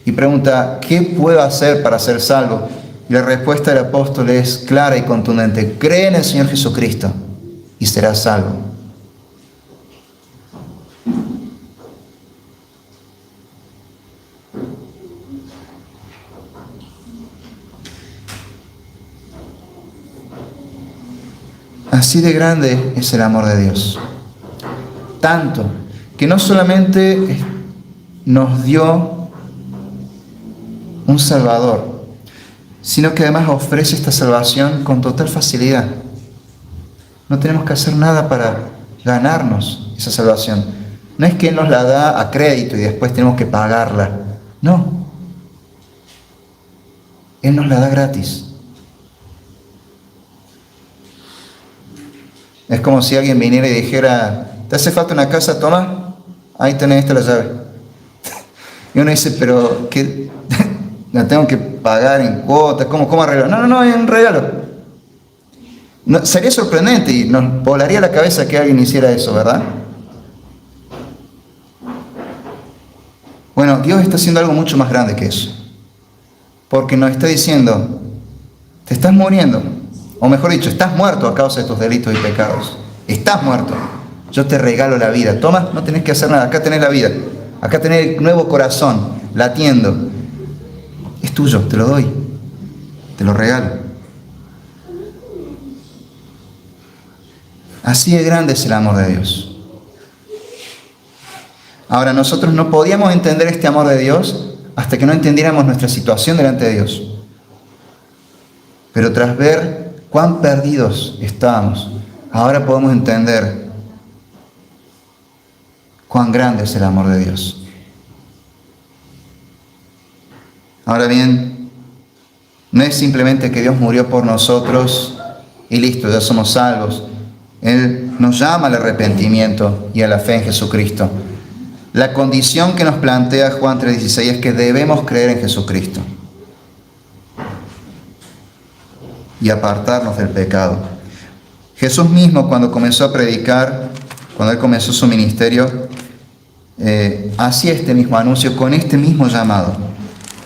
y pregunta: ¿qué puedo hacer para ser salvo? Y la respuesta del apóstol es clara y contundente: cree en el Señor Jesucristo y serás salvo. Así de grande es el amor de Dios. Tanto que no solamente nos dio un Salvador, sino que además ofrece esta salvación con total facilidad. No tenemos que hacer nada para ganarnos esa salvación. No es que Él nos la da a crédito y después tenemos que pagarla. No. Él nos la da gratis. Es como si alguien viniera y dijera: ¿te hace falta una casa? Toma, ahí tenés la llave. Y uno dice: pero ¿qué? ¿La tengo que pagar en cuotas? ¿Cómo arreglo? No, es un regalo. No, sería sorprendente y nos volaría la cabeza que alguien hiciera eso, ¿verdad? Bueno, Dios está haciendo algo mucho más grande que eso. Porque nos está diciendo: te estás muriendo. O mejor dicho, estás muerto a causa de tus delitos y pecados. Estás muerto. Yo te regalo la vida. Toma, no tenés que hacer nada. Acá tenés la vida. Acá tenés el nuevo corazón latiendo. Es tuyo, te lo doy. Te lo regalo. Así de grande es el amor de Dios. Ahora, nosotros no podíamos entender este amor de Dios hasta que no entendiéramos nuestra situación delante de Dios. Pero tras ver cuán perdidos estábamos, ahora podemos entender cuán grande es el amor de Dios. Ahora bien, no es simplemente que Dios murió por nosotros y listo, ya somos salvos. Él nos llama al arrepentimiento y a la fe en Jesucristo. La condición que nos plantea Juan 3:16 es que debemos creer en Jesucristo y apartarnos del pecado. Jesús mismo, cuando comenzó a predicar, cuando Él comenzó su ministerio, hacía este mismo anuncio con este mismo llamado.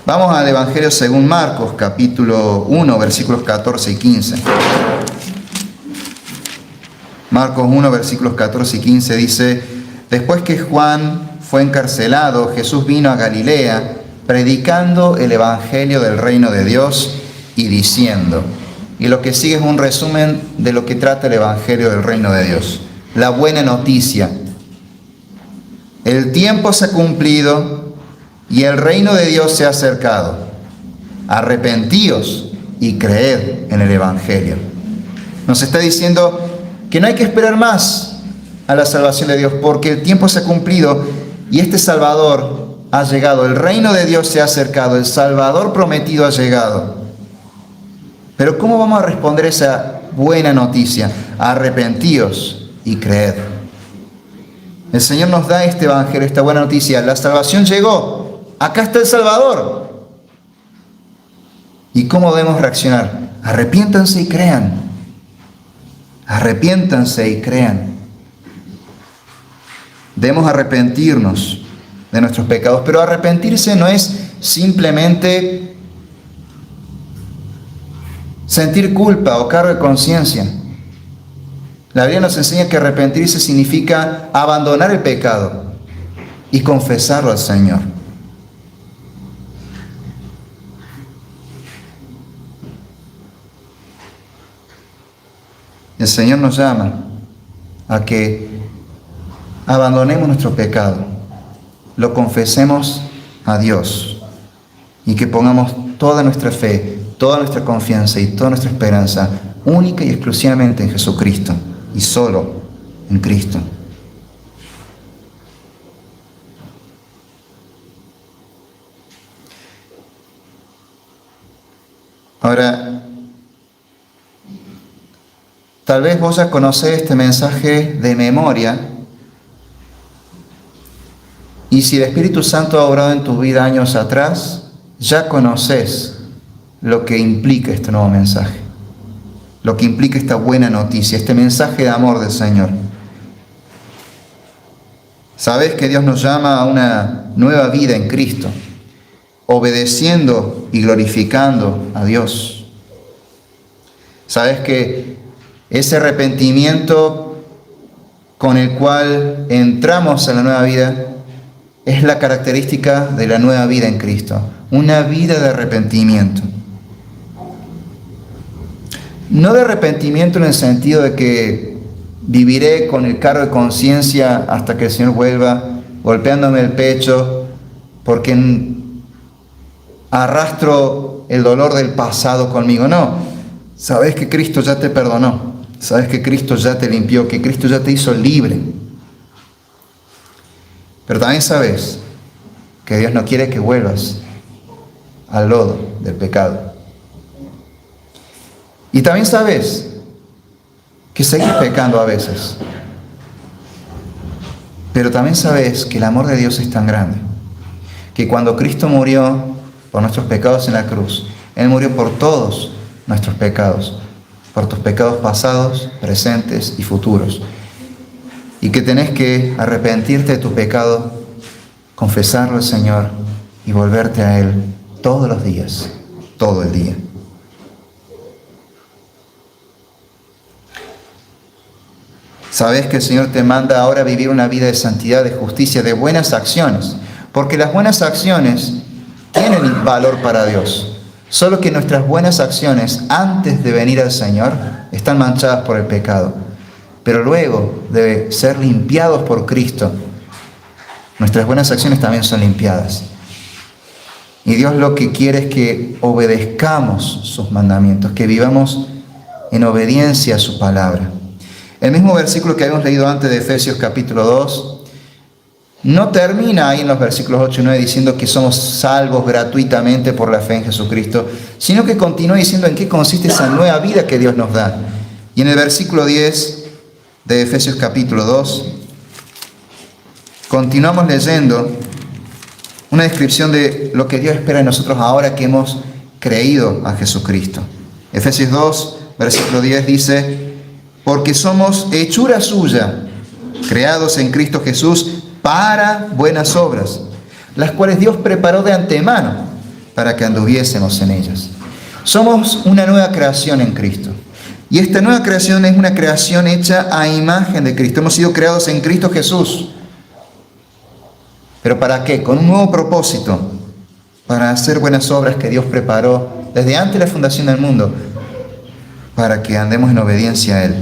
Vamos al Evangelio según Marcos, capítulo 1, versículos 14 y 15. Marcos 1, versículos 14 y 15 dice: después que Juan fue encarcelado, Jesús vino a Galilea, predicando el Evangelio del reino de Dios y diciendo... Y lo que sigue es un resumen de lo que trata el Evangelio del reino de Dios. La buena noticia. El tiempo se ha cumplido y el reino de Dios se ha acercado. Arrepentíos y creed en el Evangelio. Nos está diciendo que no hay que esperar más a la salvación de Dios, porque el tiempo se ha cumplido y este Salvador ha llegado. El reino de Dios se ha acercado. El Salvador prometido ha llegado. Pero ¿cómo vamos a responder esa buena noticia? Arrepentíos y creed. El Señor nos da este evangelio, esta buena noticia. La salvación llegó. Acá está el Salvador. ¿Y cómo debemos reaccionar? Arrepiéntanse y crean. Arrepiéntanse y crean. Debemos arrepentirnos de nuestros pecados. Pero arrepentirse no es simplemente sentir culpa o cargo de conciencia. La Biblia nos enseña que arrepentirse significa abandonar el pecado y confesarlo al Señor. El Señor nos llama a que abandonemos nuestro pecado, lo confesemos a Dios y que pongamos toda nuestra fe, toda nuestra confianza y toda nuestra esperanza única y exclusivamente en Jesucristo y solo en Cristo. Ahora, tal vez vos ya conocés este mensaje de memoria, y si el Espíritu Santo ha obrado en tu vida años atrás, ya conoces lo que implica este nuevo mensaje, lo que implica esta buena noticia, este mensaje de amor del Señor. Sabes que Dios nos llama a una nueva vida en Cristo, obedeciendo y glorificando a Dios. Sabes que ese arrepentimiento con el cual entramos en la nueva vida es la característica de la nueva vida en Cristo. Una vida de arrepentimiento. No de arrepentimiento en el sentido de que viviré con el cargo de conciencia hasta que el Señor vuelva, golpeándome el pecho, porque arrastro el dolor del pasado conmigo. No, sabes que Cristo ya te perdonó, sabes que Cristo ya te limpió, que Cristo ya te hizo libre. Pero también sabes que Dios no quiere que vuelvas al lodo del pecado. Y también sabes que seguís pecando a veces. Pero también sabes que el amor de Dios es tan grande, que cuando Cristo murió por nuestros pecados en la cruz, Él murió por todos nuestros pecados, por tus pecados pasados, presentes y futuros. Y que tenés que arrepentirte de tu pecado, confesarlo al Señor y volverte a Él todos los días, todo el día. Sabes que el Señor te manda ahora a vivir una vida de santidad, de justicia, de buenas acciones, porque las buenas acciones tienen valor para Dios. Solo que nuestras buenas acciones antes de venir al Señor están manchadas por el pecado. Pero luego de ser limpiados por Cristo, nuestras buenas acciones también son limpiadas. Y Dios lo que quiere es que obedezcamos sus mandamientos, que vivamos en obediencia a su palabra. El mismo versículo que habíamos leído antes de Efesios capítulo 2, no termina ahí en los versículos 8 y 9 diciendo que somos salvos gratuitamente por la fe en Jesucristo, sino que continúa diciendo en qué consiste esa nueva vida que Dios nos da. Y en el versículo 10 de Efesios capítulo 2, continuamos leyendo una descripción de lo que Dios espera de nosotros ahora que hemos creído a Jesucristo. Efesios 2, versículo 10 dice: porque somos hechura suya, creados en Cristo Jesús para buenas obras, las cuales Dios preparó de antemano para que anduviésemos en ellas. Somos una nueva creación en Cristo. Y esta nueva creación es una creación hecha a imagen de Cristo. Hemos sido creados en Cristo Jesús. ¿Pero para qué? Con un nuevo propósito, para hacer buenas obras que Dios preparó desde antes de la fundación del mundo, para que andemos en obediencia a Él.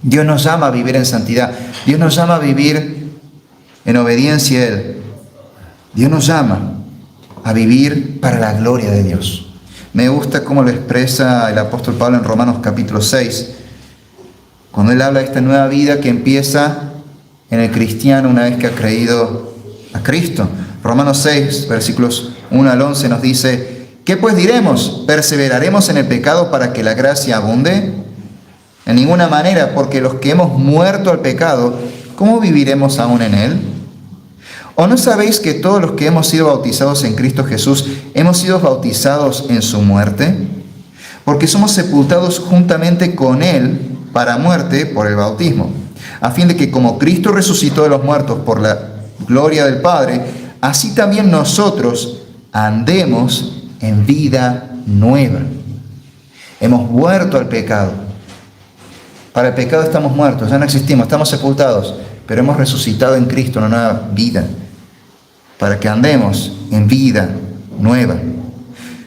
Dios nos llama a vivir en santidad. Dios nos llama a vivir en obediencia a Él. Dios nos llama a vivir para la gloria de Dios. Me gusta cómo lo expresa el apóstol Pablo en Romanos capítulo 6, cuando él habla de esta nueva vida que empieza en el cristiano una vez que ha creído a Cristo. Romanos 6, versículos 1 al 11 nos dice: ¿qué pues diremos? ¿Perseveraremos en el pecado para que la gracia abunde? En ninguna manera, porque los que hemos muerto al pecado, ¿cómo viviremos aún en él? ¿O no sabéis que todos los que hemos sido bautizados en Cristo Jesús hemos sido bautizados en su muerte? Porque somos sepultados juntamente con Él para muerte por el bautismo, a fin de que como Cristo resucitó de los muertos por la gloria del Padre, así también nosotros andemos en vida nueva. Hemos muerto al pecado. Para el pecado estamos muertos, ya no existimos, estamos sepultados, pero hemos resucitado en Cristo una nueva vida, para que andemos en vida nueva.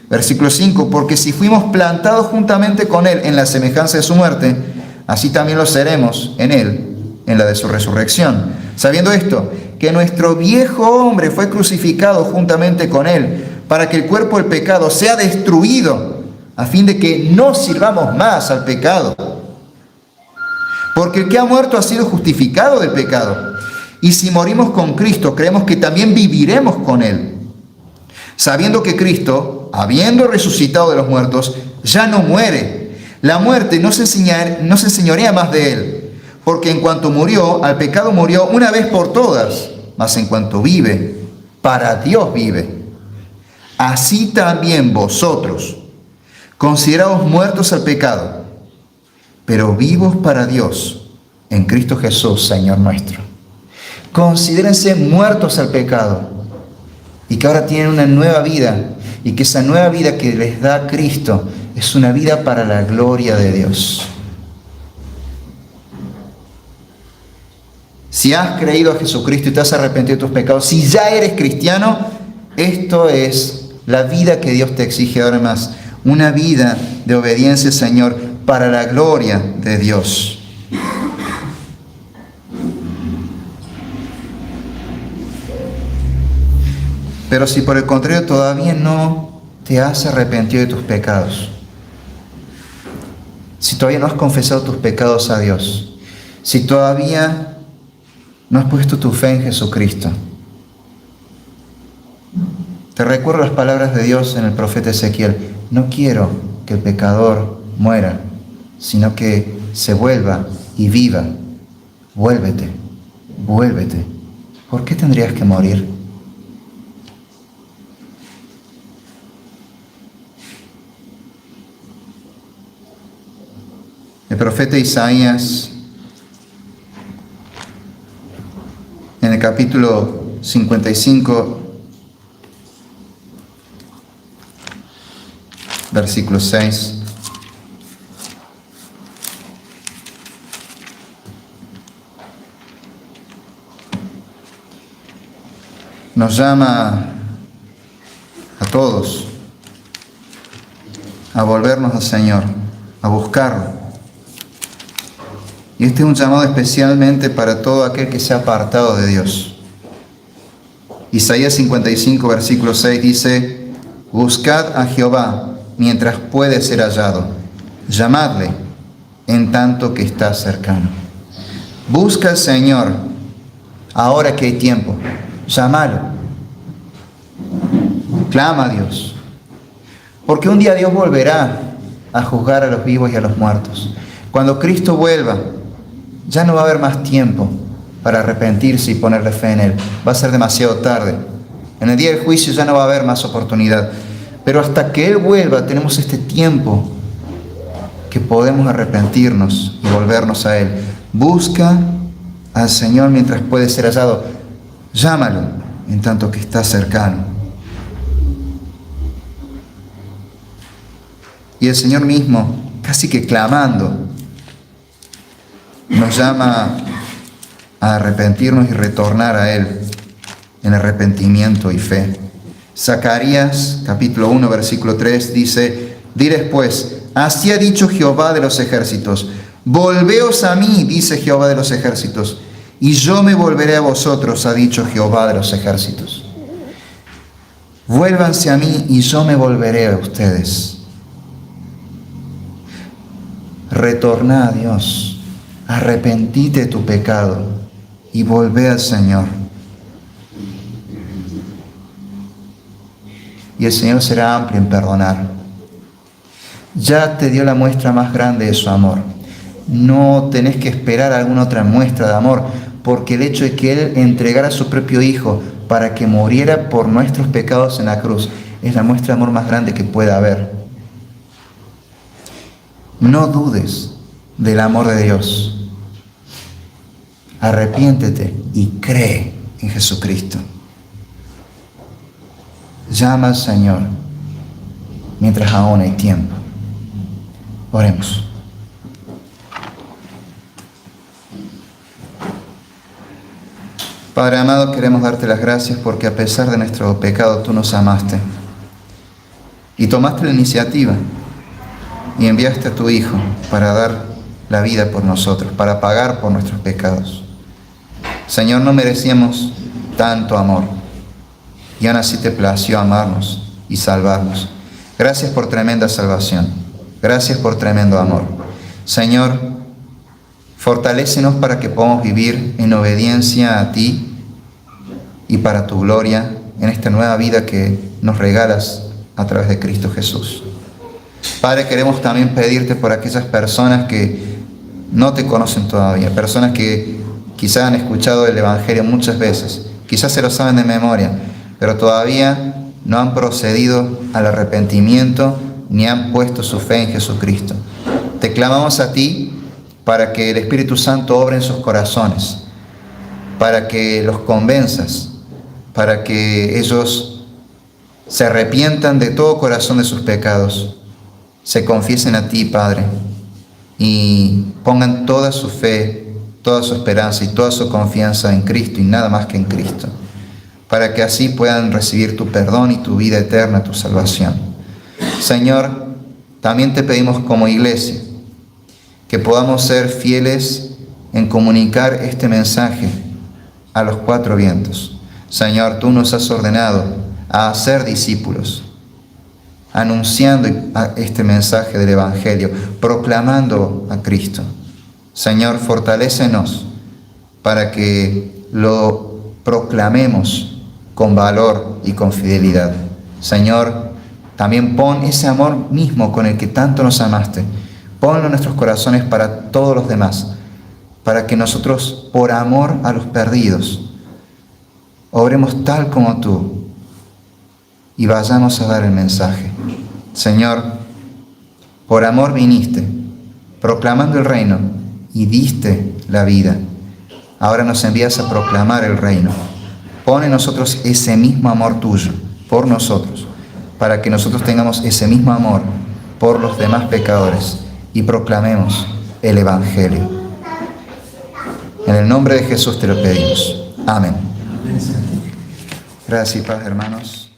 Versículo 5, porque si fuimos plantados juntamente con Él en la semejanza de su muerte, así también lo seremos en Él, en la de su resurrección. Sabiendo esto, que nuestro viejo hombre fue crucificado juntamente con Él, para que el cuerpo del pecado sea destruido, a fin de que no sirvamos más al pecado. Porque el que ha muerto ha sido justificado del pecado. Y si morimos con Cristo, creemos que también viviremos con Él, sabiendo que Cristo, habiendo resucitado de los muertos, ya no muere. La muerte no se enseñorea más de Él, porque en cuanto murió, al pecado murió una vez por todas, mas en cuanto vive, para Dios vive. Así también vosotros, considerados muertos al pecado, pero vivos para Dios, en Cristo Jesús, Señor nuestro. Considérense muertos al pecado, y que ahora tienen una nueva vida, y que esa nueva vida que les da Cristo es una vida para la gloria de Dios. Si has creído a Jesucristo y te has arrepentido de tus pecados, si ya eres cristiano, esto es la vida que Dios te exige ahora más. Una vida de obediencia, Señor, para la gloria de Dios. Pero si por el contrario todavía no te has arrepentido de tus pecados, si todavía no has confesado tus pecados a Dios, si todavía no has puesto tu fe en Jesucristo, te recuerdo las palabras de Dios en el profeta Ezequiel: no quiero que el pecador muera, sino que se vuelva y viva. Vuélvete, vuélvete. ¿Por qué tendrías que morir? El profeta Isaías, en el capítulo 55, versículo 6, nos llama a todos a volvernos al Señor, a buscarlo. Y este es un llamado especialmente para todo aquel que se ha apartado de Dios. Isaías 55, versículo 6 dice: buscad a Jehová mientras puede ser hallado, llamadle en tanto que está cercano. Busca al Señor ahora que hay tiempo, llámalo, clama a Dios, porque un día Dios volverá a juzgar a los vivos y a los muertos. Cuando Cristo vuelva, ya no va a haber más tiempo para arrepentirse y ponerle fe en Él. Va a ser demasiado tarde. En el día del juicio ya no va a haber más oportunidad. Pero hasta que Él vuelva, tenemos este tiempo que podemos arrepentirnos y volvernos a Él. Busca al Señor mientras puede ser hallado. Llámalo en tanto que está cercano. Y el Señor mismo, casi que clamando, nos llama a arrepentirnos y retornar a Él en arrepentimiento y fe. Zacarías, capítulo 1, versículo 3, dice: diles pues, así ha dicho Jehová de los ejércitos, volveos a mí, dice Jehová de los ejércitos, y yo me volveré a vosotros, ha dicho Jehová de los ejércitos. Vuélvanse a mí y yo me volveré a ustedes. Retorná a Dios. Arrepentite de tu pecado y volvé al Señor. Y el Señor será amplio en perdonar. Ya te dio la muestra más grande de su amor. No tenés que esperar alguna otra muestra de amor, porque el hecho de que Él entregara a su propio Hijo para que muriera por nuestros pecados en la cruz es la muestra de amor más grande que pueda haber. No dudes del amor de Dios. Arrepiéntete y cree en Jesucristo. Llama al Señor mientras aún hay tiempo. Oremos. Padre amado, queremos darte las gracias porque a pesar de nuestro pecado tú nos amaste y tomaste la iniciativa y enviaste a tu Hijo para dar la vida por nosotros, para pagar por nuestros pecados. Señor, no merecíamos tanto amor y aún así te plació amarnos y salvarnos. Gracias por tremenda salvación. Gracias por tremendo amor. Señor, fortalécenos para que podamos vivir en obediencia a ti y para tu gloria en esta nueva vida que nos regalas a través de Cristo Jesús. Padre, queremos también pedirte por aquellas personas que no te conocen todavía, personas que quizás han escuchado el Evangelio muchas veces, quizás se lo saben de memoria, pero todavía no han procedido al arrepentimiento ni han puesto su fe en Jesucristo. Te clamamos a ti para que el Espíritu Santo obre en sus corazones, para que los convenzas, para que ellos se arrepientan de todo corazón de sus pecados, se confiesen a ti, Padre, y pongan toda su fe, toda su esperanza y toda su confianza en Cristo y nada más que en Cristo, para que así puedan recibir tu perdón y tu vida eterna, tu salvación. Señor, también te pedimos como iglesia que podamos ser fieles en comunicar este mensaje a los cuatro vientos. Señor, tú nos has ordenado a ser discípulos, anunciando este mensaje del Evangelio, proclamando a Cristo. Señor, fortalécenos para que lo proclamemos con valor y con fidelidad. Señor, también pon ese amor mismo con el que tanto nos amaste, ponlo en nuestros corazones para todos los demás, para que nosotros, por amor a los perdidos, obremos tal como tú y vayamos a dar el mensaje. Señor, por amor viniste, proclamando el reino, y diste la vida. Ahora nos envías a proclamar el reino. Pon en nosotros ese mismo amor tuyo por nosotros, para que nosotros tengamos ese mismo amor por los demás pecadores y proclamemos el Evangelio. En el nombre de Jesús te lo pedimos. Amén. Gracias y paz, hermanos.